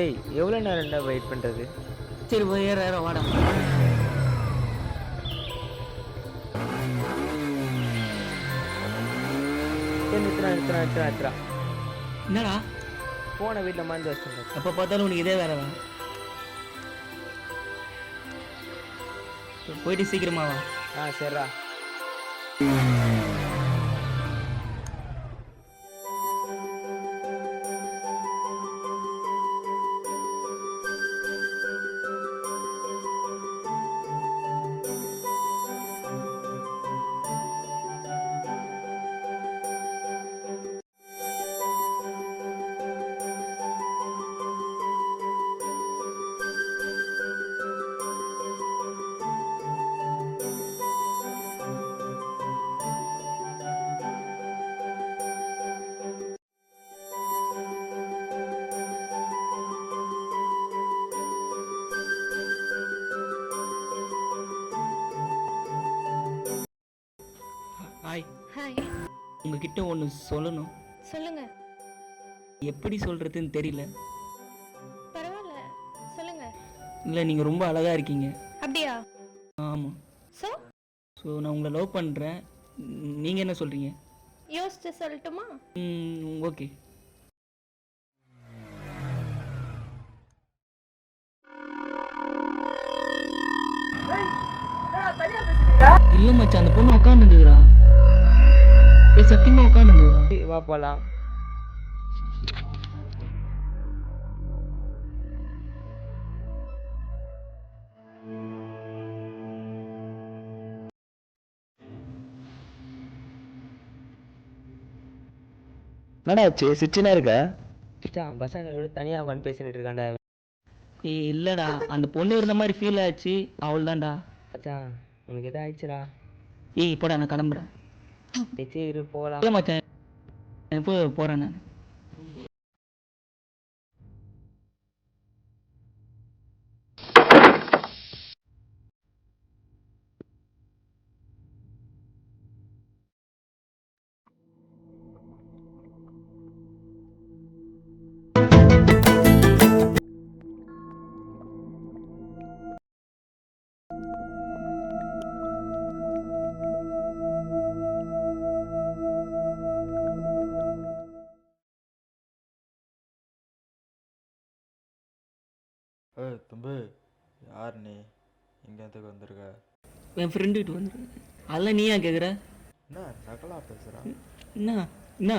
டேய் எவ்வளோ நேரம்டா வெயிட் பண்ணுறது? சரி போய் ஏற வாடா. நிறுத்துறா. என்னடா போன வீட்டில் மறந்து வச்சுருந்தேன். எப்போ பார்த்தாலும் உனக்கு இதே வேற தான். போயிட்டு சீக்கிரமா வா. சரிடா. ஹாய். ஹாய். உங்ககிட்ட ஒன்று சொல்லணும். சொல்லுங்க. எப்படி சொல்கிறதுன்னு தெரியல. பரவாயில்ல சொல்லுங்க. இல்லை நீங்கள் ரொம்ப அழகாக இருக்கீங்க. அப்படியா? ஆமாம். ஸோ நான் உங்களை லவ் பண்ணுறேன். நீங்கள் என்ன சொல்கிறீங்க? யோசிச்சு சொல்லட்டுமா? ஓகே. இல்லை மச்சான், அந்த பொண்ணு உட்காந்துருக்குறா. சத்தியமாக உட்காந்துருக்குறா. வா போகலாம். என்னடா ஆச்சு, சிரிச்சுனா இருக்க? பசங்களோட தனியாக உட்காந்து பேசிட்டு இருக்காண்டா. இல்லைடா, அந்த பொண்ணு இருந்த மாதிரி ஃபீல் ஆச்சு. அவள் தான்டா. மச்சான் உனக்கு எதாவது ஆயிடுச்சுடா? போடா, நான் கிளம்புறேன். சரி போகலாம். இல்லை மச்சான், எப்போ போகிறேன் நான். தம்பி, யார் நீ? எங்கேயாத்துக்கு வந்திருக்க? என் ஃப்ரெண்டு கிட்ட வந்துரு. அதெல்லாம் நீ ஏன் கேட்குற? என்ன நக்கலா பேசுகிறான்? என்ன